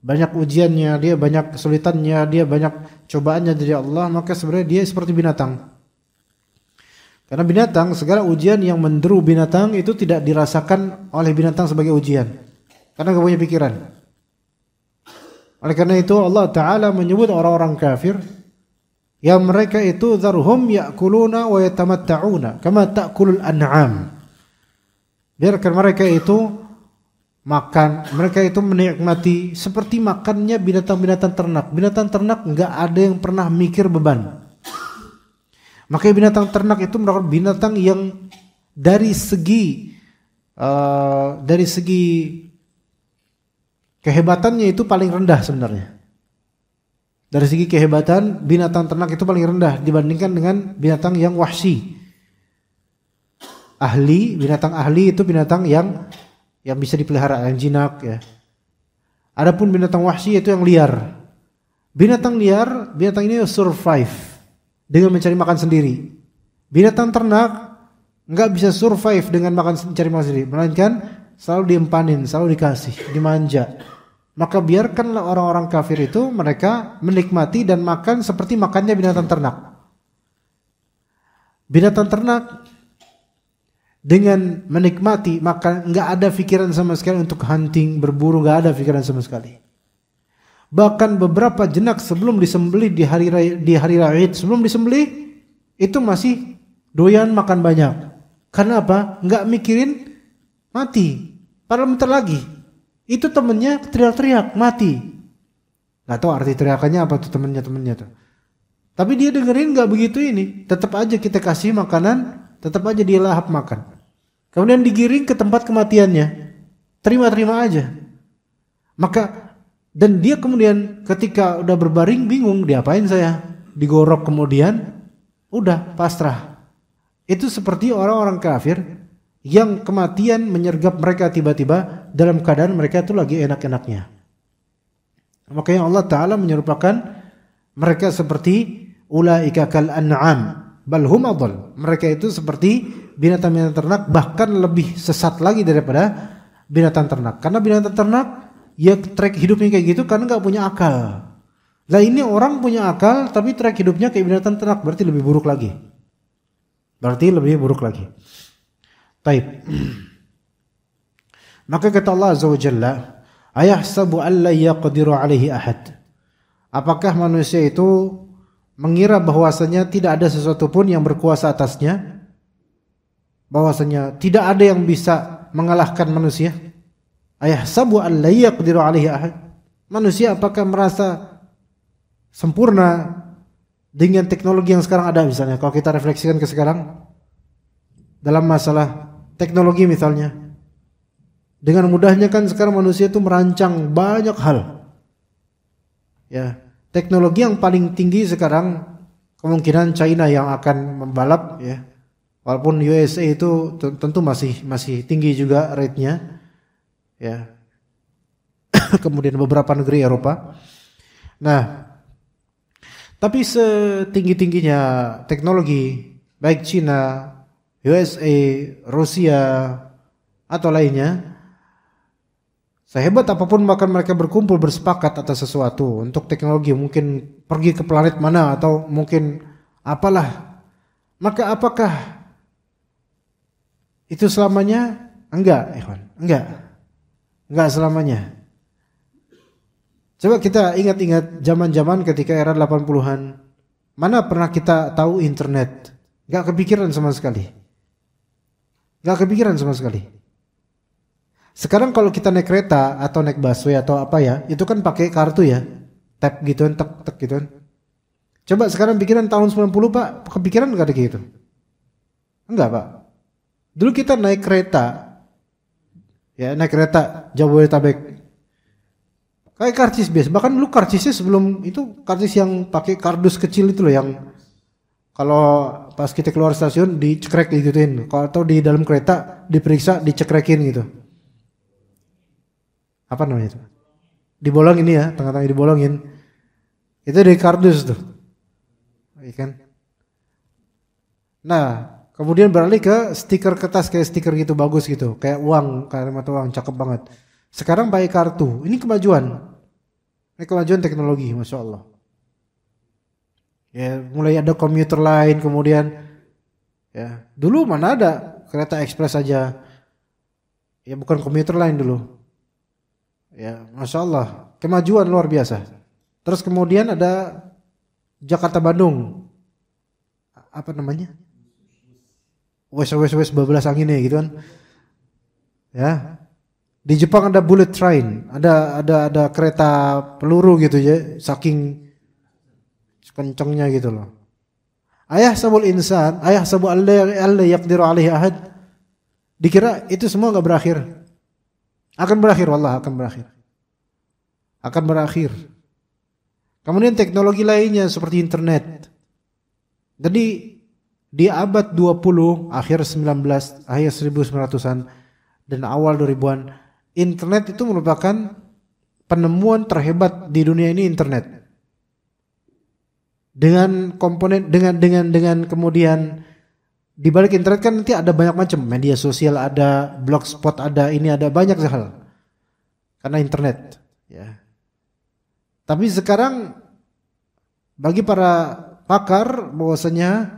banyak ujiannya, dia banyak kesulitannya, dia banyak cobaannya dari Allah, maka sebenarnya dia seperti binatang. Karena binatang, segala ujian yang menderu binatang itu tidak dirasakan oleh binatang sebagai ujian, karena gak punya pikiran. Oleh karena itu Allah Ta'ala menyebut orang-orang kafir yang mereka itu zarhum ya'kuluna wa yatamatta'una kama ta'kulul an'am. Biarkan mereka itu makan, mereka itu menikmati seperti makannya binatang-binatang ternak. Binatang ternak enggak ada yang pernah mikir beban. Makanya binatang ternak itu merupakan binatang yang dari segi kehebatannya itu paling rendah sebenarnya. Dari segi kehebatan, binatang ternak itu paling rendah dibandingkan dengan binatang yang wahsi. Binatang ahli itu binatang yang bisa dipelihara, yang jinak ya. Adapun binatang wahsi itu yang liar. Binatang liar, binatang ini survive dengan mencari makan sendiri. Binatang ternak enggak bisa survive dengan mencari makan sendiri, melainkan selalu diempanin, selalu dikasih, dimanja. Maka biarkanlah orang-orang kafir itu mereka menikmati dan makan seperti makannya binatang ternak. Binatang ternak dengan menikmati makan, enggak ada pikiran sama sekali untuk hunting, berburu, enggak ada pikiran sama sekali. Bahkan beberapa jenak sebelum disembelih di hari raya, sebelum disembelih itu masih doyan makan banyak. Karena apa? Enggak mikirin mati. Padahal bentar lagi itu temennya teriak-teriak mati. Nggak tahu arti teriakannya apa tuh temennya tuh. Tapi dia dengerin nggak begitu ini. Tetap aja kita kasih makanan, tetap aja dia lahap makan. Kemudian digiring ke tempat kematiannya, terima-terima aja. Maka dan dia kemudian ketika udah berbaring bingung, diapain saya? Digorok kemudian, udah pasrah. Itu seperti orang-orang kafir yang kematian menyergap mereka tiba-tiba dalam keadaan mereka itu lagi enak-enaknya. Makanya Allah Ta'ala menyerupakan mereka seperti ulaika kal an'am bal hum adall. Mereka itu seperti binatang-binatang ternak, bahkan lebih sesat lagi daripada binatang ternak. Karena binatang ternak ya track hidupnya kayak gitu karena nggak punya akal. Lah ini orang punya akal tapi track hidupnya kayak binatang ternak, berarti lebih buruk lagi. Baik. Maka kata Allah Azza wa Jalla, ayahsabu an la yaqdiru alaihi ahad. Apakah manusia itu mengira bahwasanya tidak ada sesuatu pun yang berkuasa atasnya? Bahwasanya tidak ada yang bisa mengalahkan manusia? Ayahsabu an la yaqdiru alaihi ahad. Manusia apakah merasa sempurna dengan teknologi yang sekarang ada misalnya? Kalau kita refleksikan ke sekarang dalam masalah teknologi misalnya, dengan mudahnya kan sekarang manusia itu merancang banyak hal. Ya, teknologi yang paling tinggi sekarang kemungkinan China yang akan membalap ya. Walaupun USA itu tentu masih tinggi juga rate-nya. ya. Kemudian beberapa negeri Eropa. Nah, tapi setinggi-tingginya teknologi, baik Cina, USA, Rusia, atau lainnya, sehebat apapun bahkan mereka berkumpul bersepakat atas sesuatu untuk teknologi, mungkin pergi ke planet mana atau mungkin apalah, maka apakah itu selamanya? Enggak, ikhwan. Enggak selamanya. Coba kita ingat-ingat zaman-zaman ketika era 80-an. Mana pernah kita tahu internet? Enggak kepikiran sama sekali. Sekarang kalau kita naik kereta atau naik busway atau apa ya, itu kan pakai kartu ya. Tap gituan, tek gituan. Coba sekarang pikiran tahun 90 Pak, kepikiran enggak ada gitu? Enggak Pak. Dulu kita naik kereta, ya naik kereta Jabodetabek. Kayak karcis biasa. Bahkan dulu karcisnya sebelum itu karcis yang pakai kardus kecil itu loh, yang kalau pas kita keluar stasiun dicekrek digituin. Kalau atau di dalam kereta diperiksa dicekrekin gitu. Apa namanya itu? Dibolongin ya, tengah-tengah dibolongin. Itu dari kardus tuh. Iya kan? Nah, kemudian beralih ke stiker kertas kayak stiker gitu bagus gitu, kayak uang, kalimat uang, cakep banget. Sekarang pakai kartu. Ini kemajuan. Ini kemajuan teknologi, masya Allah. Ya, mulai ada komuter lain, kemudian ya, dulu mana ada kereta ekspres aja. Ya bukan komuter lain dulu. Ya, masya Allah, kemajuan luar biasa. Terus kemudian ada Jakarta Bandung, apa namanya? Wes bablas anginnya gitu kan. Ya. Di Jepang ada bullet train, ada kereta peluru gitu ya, saking kencengnya gitu loh. Ayah sabul insan, ayah sabul alla yaqdiru alaihi ahad. Dikira itu semua enggak berakhir. Akan berakhir, wallah akan berakhir. Akan berakhir. Kemudian teknologi lainnya seperti internet. Jadi di abad 20, akhir 19, akhir 1900-an dan awal 2000-an, internet itu merupakan penemuan terhebat di dunia ini, internet. Dengan komponen dengan kemudian di balik internet kan nanti ada banyak macam, media sosial ada, blogspot ada, ini ada banyak hal. Karena internet, ya. Tapi sekarang bagi para pakar bahwasanya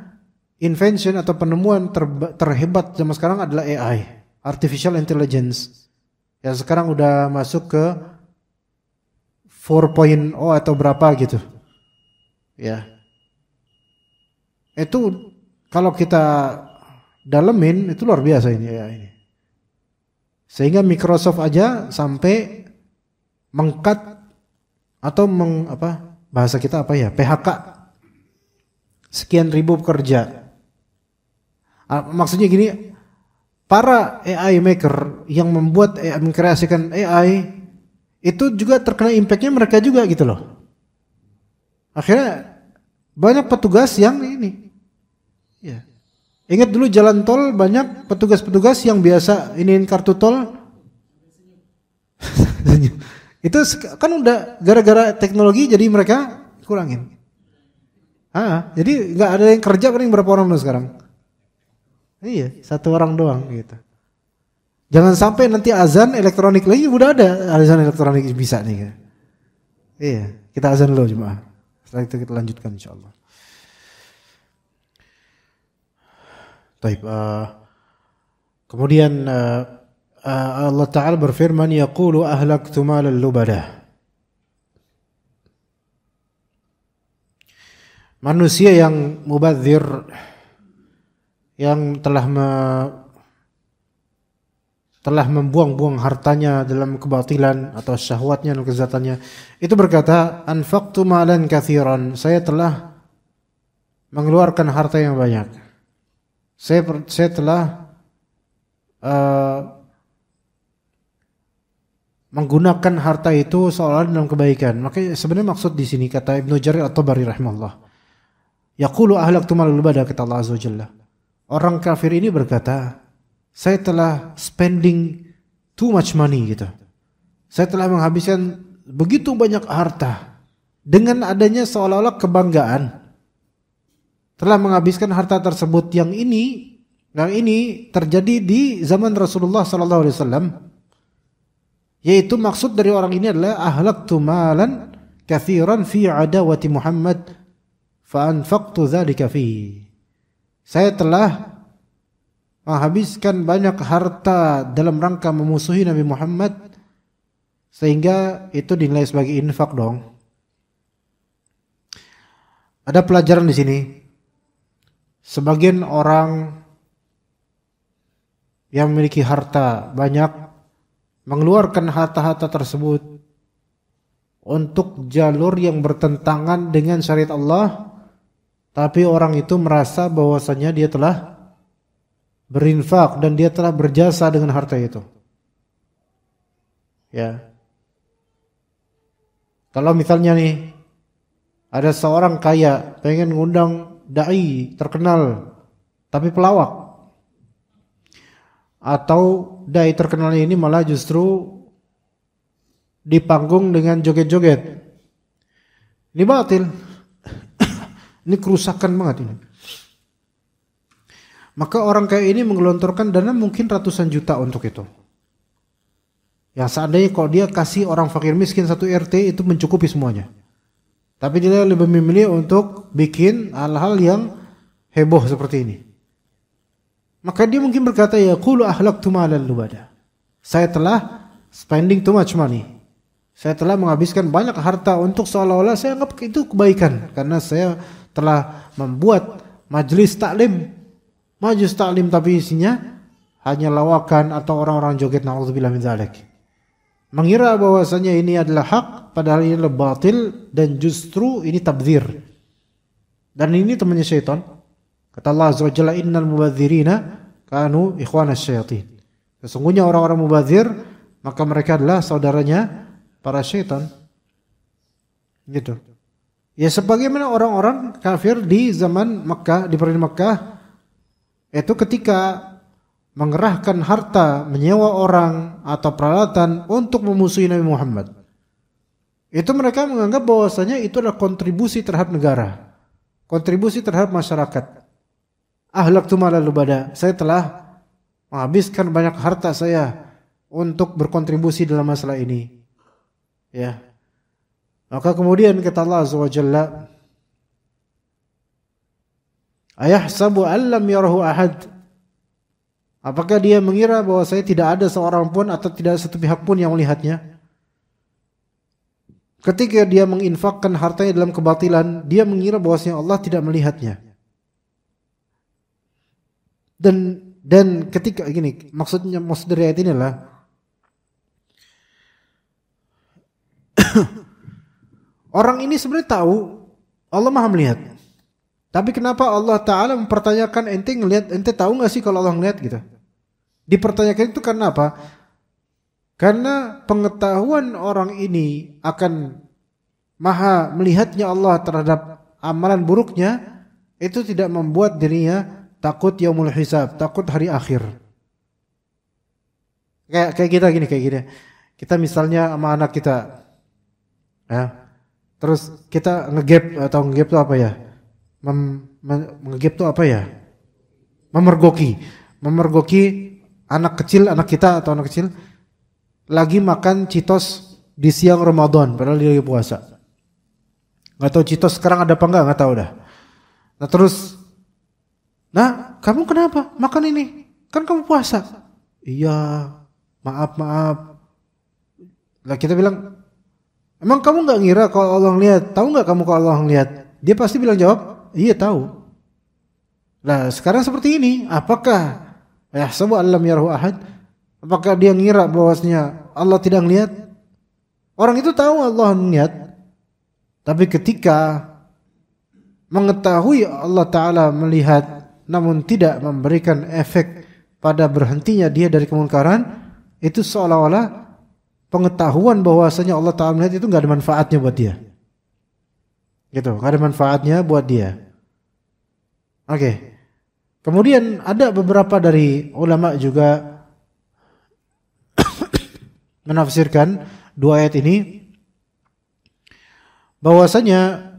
invention atau penemuan terhebat zaman sekarang adalah AI, artificial intelligence. Yang sekarang udah masuk ke 4.0 atau berapa gitu. Ya. Itu kalau kita dalemin itu luar biasa ini AI ini. Sehingga Microsoft aja sampai mengkat atau bahasa kita apa ya? PHK sekian ribu pekerja. Maksudnya gini, para AI maker yang membuat AI, mengkreasikan AI itu juga terkena impactnya mereka juga gitu loh. Akhirnya banyak petugas yang ini, ya. Ingat dulu jalan tol banyak petugas-petugas yang biasa iniin kartu tol. Itu kan udah gara-gara teknologi jadi mereka kurangin. Jadi nggak ada yang kerja, paling berapa orang tuh sekarang? Iya, satu orang doang gitu. Jangan sampai nanti azan elektronik lagi, udah ada azan elektronik bisa nih. Iya, kita azan dulu jemaah. Setelah itu kita lanjutkan insyaallah. Baik, kemudian Allah Ta'ala berfirman, yaqulu ahlaktu malal lubadah. Manusia yang mubadzir, yang telah membuang-buang hartanya dalam kebatilan atau syahwatnya dan kezatannya, itu berkata, anfaqtu malan katsiran, saya telah mengeluarkan harta yang banyak. Saya telah menggunakan harta itu seolah dalam kebaikan. Maka sebenarnya maksud di sini kata Ibnu Jarir At-Tabari rahimahullah, yaqulu ahlaktu malal lubadah, kata Allah Azza wa Jalla. Orang kafir ini berkata, saya telah spending too much money gitu. Saya telah menghabiskan begitu banyak harta. Dengan adanya seolah-olah kebanggaan. Telah menghabiskan harta tersebut. Yang ini terjadi di zaman Rasulullah SAW. Yaitu maksud dari orang ini adalah ahlaktu malan kathiran fi adawati Muhammad fa anfaqtu dzalika fi. Saya telah menghabiskan banyak harta dalam rangka memusuhi Nabi Muhammad sehingga itu dinilai sebagai infak dong. Ada pelajaran di sini. Sebagian orang yang memiliki harta banyak mengeluarkan harta-harta tersebut untuk jalur yang bertentangan dengan syariat Allah, tapi orang itu merasa bahwasanya dia telah berinfak dan dia telah berjasa dengan harta itu. Ya. Kalau misalnya nih ada seorang kaya pengen ngundang dai terkenal tapi pelawak, atau dai terkenal ini malah justru di panggung dengan joget-joget, ini batil. Ini kerusakan banget ini. Maka orang kayak ini menggelontorkan dana mungkin ratusan juta untuk itu. Yang seandainya kalau dia kasih orang fakir miskin satu RT itu mencukupi semuanya. Tapi dia lebih memilih untuk bikin hal-hal yang heboh seperti ini. Maka dia mungkin berkata, ya qulu ahlaktu malan lubada. Saya telah spending too much money. Saya telah menghabiskan banyak harta untuk seolah-olah saya anggap itu kebaikan. Karena saya telah membuat majelis taklim tapi isinya hanya lawakan atau orang-orang joget, na'udzubillah min dzalik. Mengira bahwasanya ini adalah hak padahal ini adalah batil dan justru ini tabdzir. Dan ini temannya syaitan. Kata Allah Azza wa Jalla, innal mubadzirina kanu ikhwanas syayatin. Sesungguhnya orang-orang mubadzir maka mereka adalah saudaranya para syaitan. Gitu. Ya sebagaimana orang-orang kafir di zaman Makkah, di periode Makkah, itu ketika mengerahkan harta, menyewa orang atau peralatan untuk memusuhi Nabi Muhammad. Itu mereka menganggap bahwasanya itu adalah kontribusi terhadap negara, kontribusi terhadap masyarakat. Ahlaktu malan lubada. Saya telah menghabiskan banyak harta saya untuk berkontribusi dalam masalah ini. Ya. Maka kemudian kata Allah Azza wa Jalla, ayahsabu an lam yarahu ahad. Apakah dia mengira bahwa saya tidak ada seorang pun atau tidak satu pihak pun yang melihatnya? Ketika dia menginfakkan hartanya dalam kebatilan, dia mengira bahwasanya Allah tidak melihatnya. Dan ketika gini, maksud dari ayat ini adalah orang ini sebenarnya tahu Allah Maha melihat. Tapi kenapa Allah Ta'ala mempertanyakan ente ngelihat, ente tahu gak sih kalau Allah ngelihat gitu? Dipertanyakan itu karena apa? Karena pengetahuan orang ini akan Maha melihatnya Allah terhadap amalan buruknya, itu tidak membuat dirinya takut yaumul hisab, takut hari akhir. Kayak kita gini, kita misalnya sama anak kita, ya, terus kita ngegap itu apa ya? Ngegap itu apa ya? Memergoki anak kecil, anak kita atau anak kecil lagi makan Cheetos di siang Ramadan padahal dia lagi puasa. Gak tahu Cheetos sekarang ada apa enggak tahu dah. Nah terus, nah kamu kenapa makan ini? Kan kamu puasa. Iya, maaf. Lah kita bilang, emang kamu gak ngira kalau Allah ngelihat? Tahu gak kamu kalau Allah ngelihat? Dia pasti bilang jawab, iya tahu. Nah sekarang seperti ini, apakah yahsabu an lam yarahu ahad? Apakah dia ngira bahwasanya Allah tidak melihat? Orang itu tahu Allah melihat, tapi ketika mengetahui Allah Ta'ala melihat namun tidak memberikan efek pada berhentinya dia dari kemungkaran, itu seolah-olah pengetahuan bahwasanya Allah Ta'ala melihat itu gak ada manfaatnya buat dia. Gitu, gak ada manfaatnya buat dia. Oke. Kemudian ada beberapa dari ulama juga menafsirkan dua ayat ini bahwasanya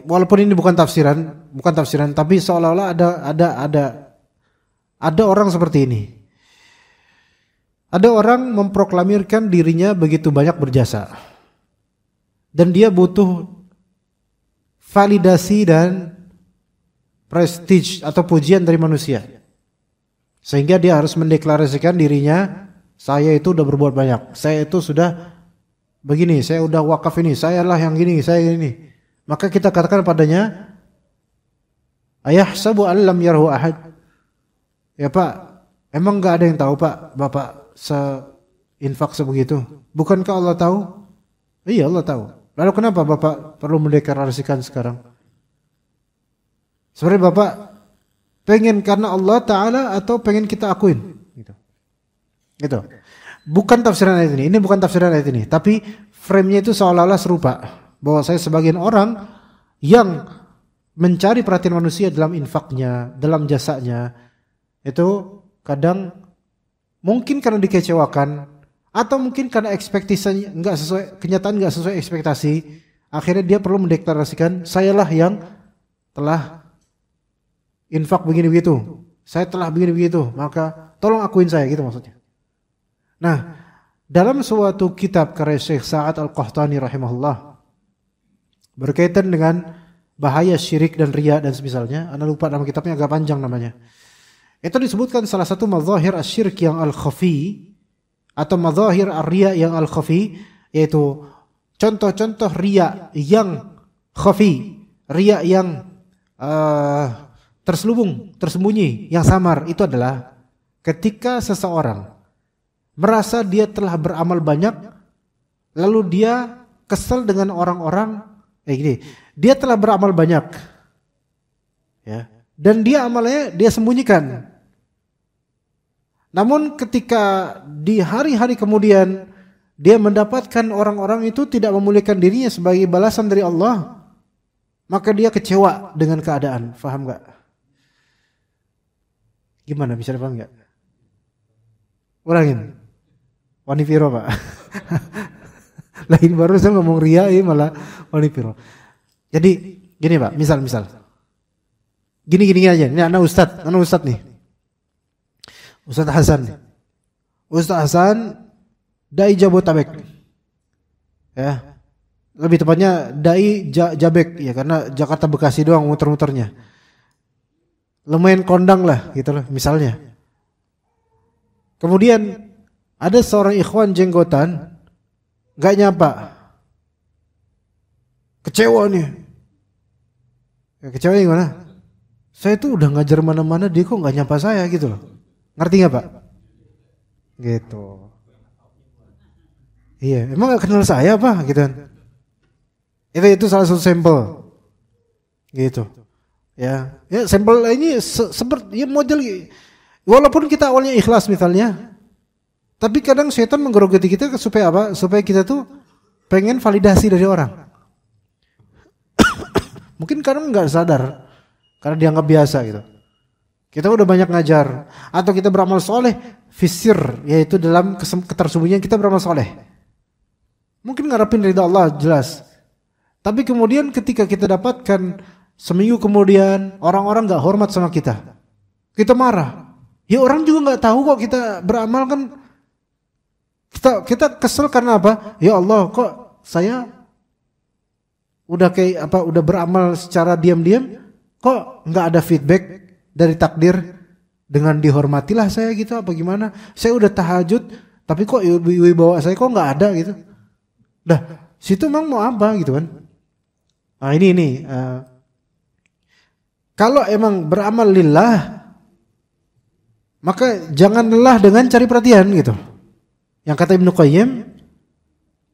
walaupun ini bukan tafsiran, tapi seolah-olah ada orang seperti ini. Ada orang memproklamirkan dirinya begitu banyak berjasa, dan dia butuh validasi dan prestige atau pujian dari manusia, sehingga dia harus mendeklarasikan dirinya, saya itu udah berbuat banyak, saya itu sudah begini, saya udah wakaf ini, saya lah yang gini, saya ini. Maka kita katakan padanya, ayahsabu an lam yarhu ahad. Ya Pak, emang gak ada yang tahu Pak, Bapak seinfak sebegitu? Bukankah Allah tahu? Iya, Allah tahu. Lalu kenapa Bapak perlu mendeklarasikan sekarang? Sebenarnya Bapak pengen karena Allah Ta'ala atau pengen kita akuin? Gitu. Bukan tafsiran ayat ini bukan tafsiran ayat ini, tapi frame-nya itu seolah-olah serupa. Bahwa saya sebagian orang yang mencari perhatian manusia dalam infaknya, dalam jasanya, itu kadang mungkin karena dikecewakan, atau mungkin karena ekspektasinya enggak sesuai, kenyataan enggak sesuai ekspektasi, akhirnya dia perlu mendeklarasikan, sayalah yang telah infak begini begitu, saya telah begini begitu, maka tolong akuin saya, gitu maksudnya. Nah, dalam suatu kitab karya Syekh Sa'ad Al-Qahtani rahimahullah berkaitan dengan bahaya syirik dan riya dan semisalnya, Anda lupa nama kitabnya, agak panjang namanya. Itu disebutkan salah satu mazahir asy-syirk yang al-khafi atau mazahir ar-riya yang al-khafi, yaitu contoh-contoh riya yang khafi, riya yang terselubung, tersembunyi, yang samar. Itu adalah ketika seseorang merasa dia telah beramal banyak, lalu dia kesal dengan orang-orang, gini, dia telah beramal banyak, ya, dan dia amalnya dia sembunyikan. Namun ketika di hari-hari kemudian dia mendapatkan orang-orang itu tidak memuliakan dirinya sebagai balasan dari Allah, maka dia kecewa dengan keadaan. Faham gak? Gimana, bisa dipaham gak? Ulangin. Wanifiro Pak. Lain baru saya ngomong ria, ini malah wanifiro. Jadi gini Pak, misal gini aja. Ini anak Ustadz nih, Ustadz Hasan nih. Ustadz Hasan dai Jabotabek, ya, lebih tepatnya dai Jabek, ya, karena Jakarta Bekasi doang muter-muternya. Lumayan kondang lah, gitu loh, misalnya. Kemudian ada seorang ikhwan jenggotan gak nyapa, kecewa nih. Ya, kecewa gimana? Saya tuh udah ngajar mana-mana, dia kok gak nyapa saya, gitu loh. Ngerti gak Pak? Gitu. Iya, emang gak kenal saya apa, gitu kan? Itu salah satu sampel, gitu. Ya sampel ini seperti ya model. Walaupun kita awalnya ikhlas misalnya, tapi kadang setan menggerogoti kita supaya apa? Supaya kita tuh pengen validasi dari orang. Mungkin kadang nggak sadar, karena dianggap biasa gitu. Kita udah banyak ngajar, atau kita beramal soleh, fisir, yaitu dalam ketersembunyian kita beramal soleh. Mungkin ngarepin ridha Allah, jelas. Tapi kemudian ketika kita dapatkan seminggu kemudian orang-orang nggak hormat sama kita marah. Ya orang juga nggak tahu kok kita beramal kan. Kita kesel karena apa? Ya Allah, kok saya udah udah beramal secara diam-diam, kok nggak ada feedback dari takdir dengan dihormatilah saya gitu, apa gimana? Saya udah tahajud, tapi kok wibawa saya kok nggak ada gitu. Dah, situ emang mau apa gitu kan? Nah ini kalau emang beramal lillah, maka jangan lelah dengan cari perhatian gitu. Yang kata Ibnu Qayyim,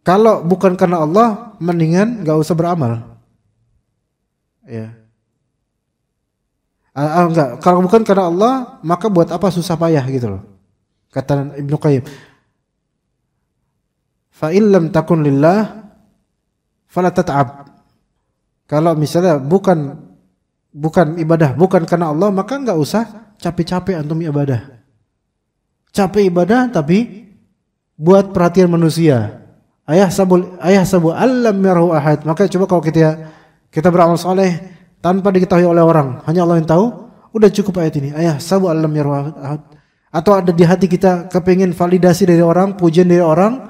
kalau bukan karena Allah, mendingan gak usah beramal. Ya. Enggak, kalau bukan karena Allah, maka buat apa susah payah gitu loh. Kata Ibnu Qayyim, fa illam takun lillah fala tat'ab. Kalau misalnya bukan bukan ibadah, bukan karena Allah, maka enggak usah capek-capek antum ibadah. Capek ibadah tapi buat perhatian manusia. Ayah sabu allam yarahu ahad. Maka coba kalau kita beramal saleh tanpa diketahui oleh orang, hanya Allah yang tahu, udah cukup ayat ini. Ayah sabu allam yarahu ahad. Atau ada di hati kita kepingin validasi dari orang, pujian dari orang,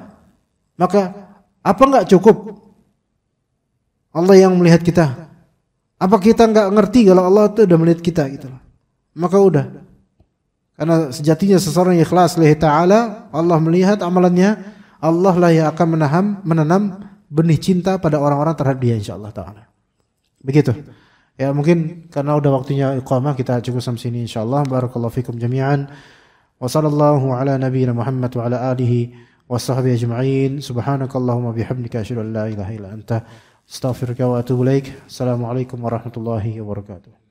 maka apa enggak cukup? Allah yang melihat kita. Apa kita enggak ngerti kalau Allah itu udah melihat kita gitu. Maka udah. Karena sejatinya seseorang yang ikhlas lillahi ta'ala, Allah melihat amalannya, Allah lah yang akan menanam benih cinta pada orang-orang terhadap dia insyaallah ta'ala. Begitu. Ya mungkin karena udah waktunya iqamah kita cukup sampai sini insyaallah. Barakallahu fikum jami'an. Wa sallallahu ala nabiyyina Muhammad wa ala alihi wa sahbihi ajma'in. Subhanakallahumma bihamdika asyhadu an la ilaha illa anta astaghfiruka wa atubu ilaik. Assalamualaikum warahmatullahi wabarakatuh.